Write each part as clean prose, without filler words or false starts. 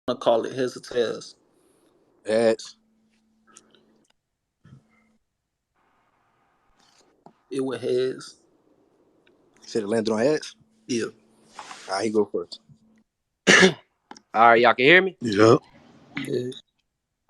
gonna call it heads or tails. Heads. It was heads. Said it landed on heads. Yeah. All right, he go first. All right, y'all can hear me? Yep. Yeah.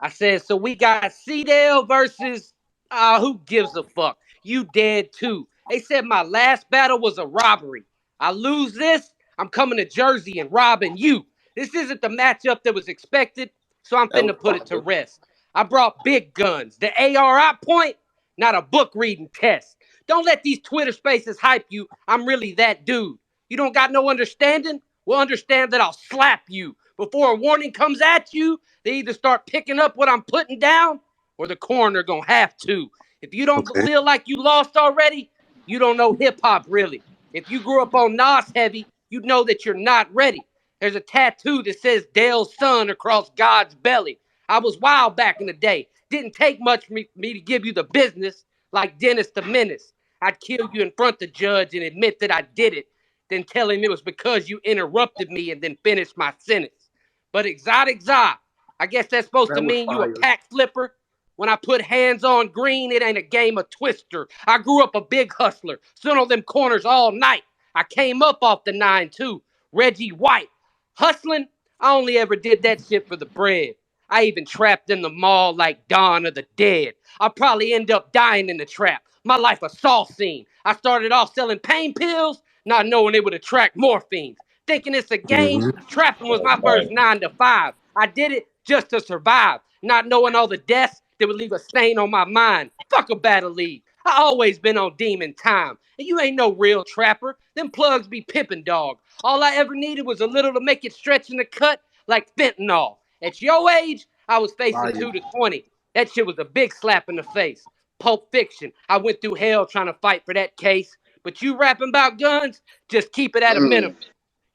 I said, so we got Dale versus, who gives a fuck? You dead too. They said my last battle was a robbery. I lose this, I'm coming to Jersey and robbing you. This isn't the matchup that was expected, so I'm That was finna put it to rest. I brought big guns, the AR I point, not a book reading test. Don't let these Twitter spaces hype you. I'm really that dude. You don't got no understanding? Well, understand that I'll slap you. Before a warning comes at you, they either start picking up what I'm putting down or the coroner gonna have to. If you don't Okay. feel like you lost already, you don't know hip hop really. If you grew up on Nas heavy, you know that you're not ready. There's a tattoo that says Dale's son across God's belly. I was wild back in the day. Didn't take much for me to give you the business like Dennis the Menace. I'd kill you in front of the judge and admit that I did it, then tell him it was because you interrupted me and then finished my sentence. But ExoticZa, I guess that's supposed to was mean you a fire. pack flipper. When I put hands on green, it ain't a game of twister. I grew up a big hustler, stood on them corners all night. I came up off the 9-2, Reggie White. Hustling, I only ever did that shit for the bread. I even trapped in the mall like Dawn of the Dead. I'll probably end up dying in the trap. My life a saw scene. I started off selling pain pills, not knowing it would attract morphines. Thinking it's a game, trapping was my first 9 to 5. I did it just to survive, not knowing all the deaths that would leave a stain on my mind. Fuck a battle league. I always been on demon time. And you ain't no real trapper. Them plugs be pimping dog. All I ever needed was a little to make it stretch in the cut like fentanyl. At your age, I was facing Fire. 2 to 20. That shit was a big slap in the face. Pulp Fiction. I went through hell trying to fight for that case. But you rapping about guns, just keep it at a minimum.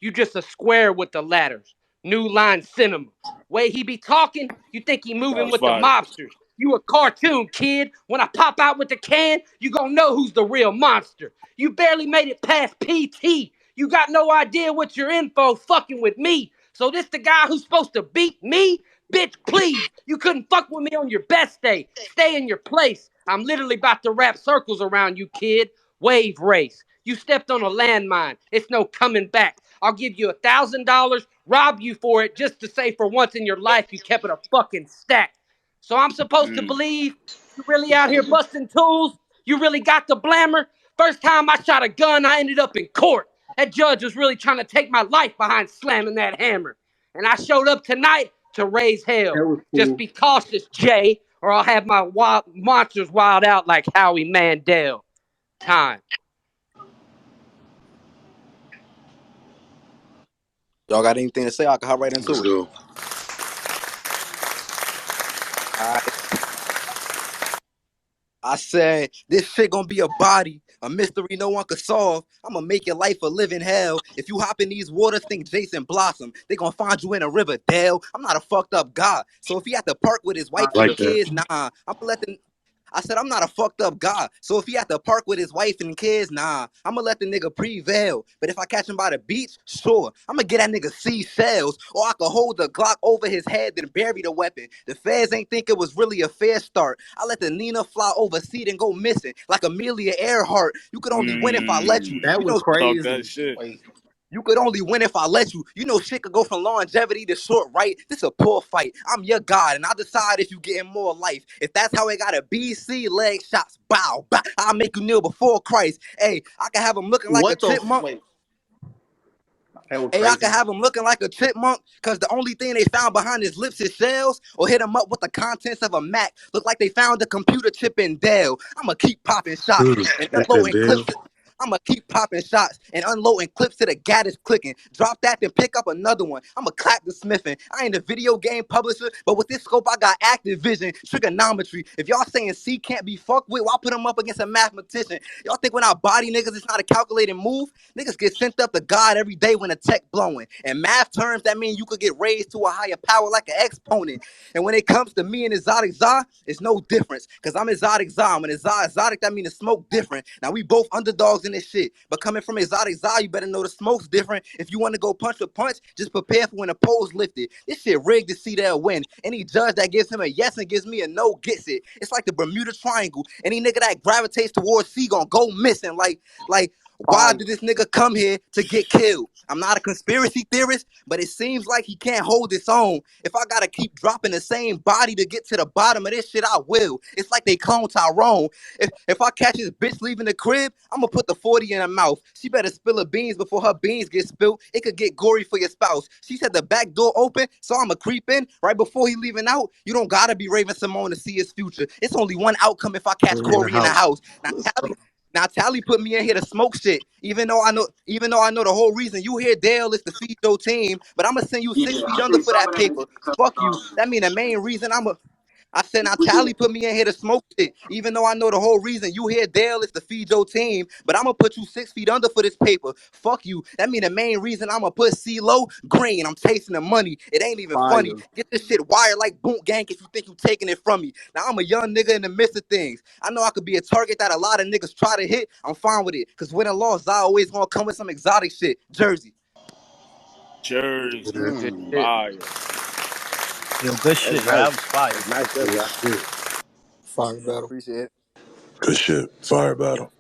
You just a square with the ladders. New Line Cinema. Way he be talking, you think he moving with the mobsters. You a cartoon, kid. When I pop out with the can, you gonna know who's the real monster. You barely made it past PT. You got no idea what you're in for fucking with me. So this the guy who's supposed to beat me? Bitch, please. You couldn't fuck with me on your best day. Stay in your place. I'm literally about to wrap circles around you, kid. Wave race. You stepped on a landmine. It's no coming back. I'll give you $1,000, rob you for it, just to say for once in your life you kept it a fucking stack. So I'm supposed to believe you really out here busting tools? You really got the blammer? First time I shot a gun, I ended up in court. That judge was really trying to take my life behind slamming that hammer. And I showed up tonight to raise hell. That was Just cool. be cautious, Jay, or I'll have my monsters wild out like Howie Mandel. Time. Y'all got anything to say? I can hop right into it. Go. All right. I said, this shit gonna be a body, a mystery no one could solve. I'm gonna make your life a living hell. If you hop in these waters, think Jason Blossom. They gonna find you in a river, Dale. I'm not a fucked up guy. So if he at the park with his wife and Like that. kids, nah, I'm gonna let the... I said, I'm not a fucked up guy. So if he at the park with his wife and kids, nah, I'm gonna let the nigga prevail. But if I catch him by the beach, sure, I'm gonna get that nigga seashells. Or I could hold the Glock over his head and bury the weapon. The feds ain't think it was really a fair start. I let the Nina fly overseas and go missing like Amelia Earhart. You could only win if I let you. That You was know, crazy. Talk that shit. Wait, you could only win if I let you. You know shit could go from longevity to short, right? This a poor fight. I'm your God, and I'll decide if you getting more life. If that's how it gotta be, see leg shots, bow, bow. I'll make you kneel before Christ. Hey, I can have him looking like a what the chipmunk. wait? That was Hey, I crazy. can have him looking like a chipmunk, because the only thing they found behind his lips is shells, or hit him up with the contents of a Mac. Look like they found a computer chip in Dell. I'ma keep popping shots and That's unloading that clips. Dale. I'ma keep popping shots and unloading clips to the gat is clicking. Drop that, then pick up another one. I'ma clap the smithing. I ain't a video game publisher, but with this scope, I got active vision, trigonometry. If y'all saying C can't be fucked with, why put him up against a mathematician? Y'all think when I body niggas, it's not a calculated move? Niggas get sent up to God every day when the tech blowing. In math terms, that means you could get raised to a higher power like an exponent. And when it comes to me and ExoticZa, it's no difference. Cause I'm ExoticZa. When Exotic, that means the smoke different. Now we both underdogs in in this shit. But coming from ExoticZa, you better know the smoke's different. If you want to go punch for punch, just prepare for when the pole's lifted. This shit rigged to see that win. Any judge that gives him a yes and gives me a no gets it. It's like the Bermuda Triangle. Any nigga that gravitates towards C gon' go missing. Like, why Fire. did this nigga come here to get killed? I'm not a conspiracy theorist, but it seems like he can't hold his own. If I gotta keep dropping the same body to get to the bottom of this shit, I will. It's like they clone Tyrone. If I catch this bitch leaving the crib, I'ma put the 40 in her mouth. She better spill her beans before her beans get spilled. It could get gory for your spouse. She said the back door open, so I'ma creep in right before he leaving out. You don't gotta be Raven Simone to see his future. It's only one outcome if I catch Corey in the house. Now Tally put me in here to smoke shit. Even though I know the whole reason you here, Dale, is to feed your team. But I'ma send you 6 feet under for that paper. Fuck you. That mean the main reason I said, now Tally put me in here to smoke shit. Even though I know the whole reason you here, Dale, is to feed your team. But I'ma put you 6 feet under for this paper. Fuck you. That mean the main reason I'ma put C-Lo green. I'm chasing the money. It ain't even funny. Fire. Get this shit wired like Boot Gang if you think you taking it from me. Now I'm a young nigga in the midst of things. I know I could be a target that a lot of niggas try to hit. I'm fine with it. Cause win or loss, I always gonna come with some exotic shit. Jersey. Jersey. Shit, Mm. shit. Fire. Yo, good shit, That's yo. That nice. was fire. That's nice, Good Jesse. shit. Fire battle. Appreciate it. Good shit. Fire battle.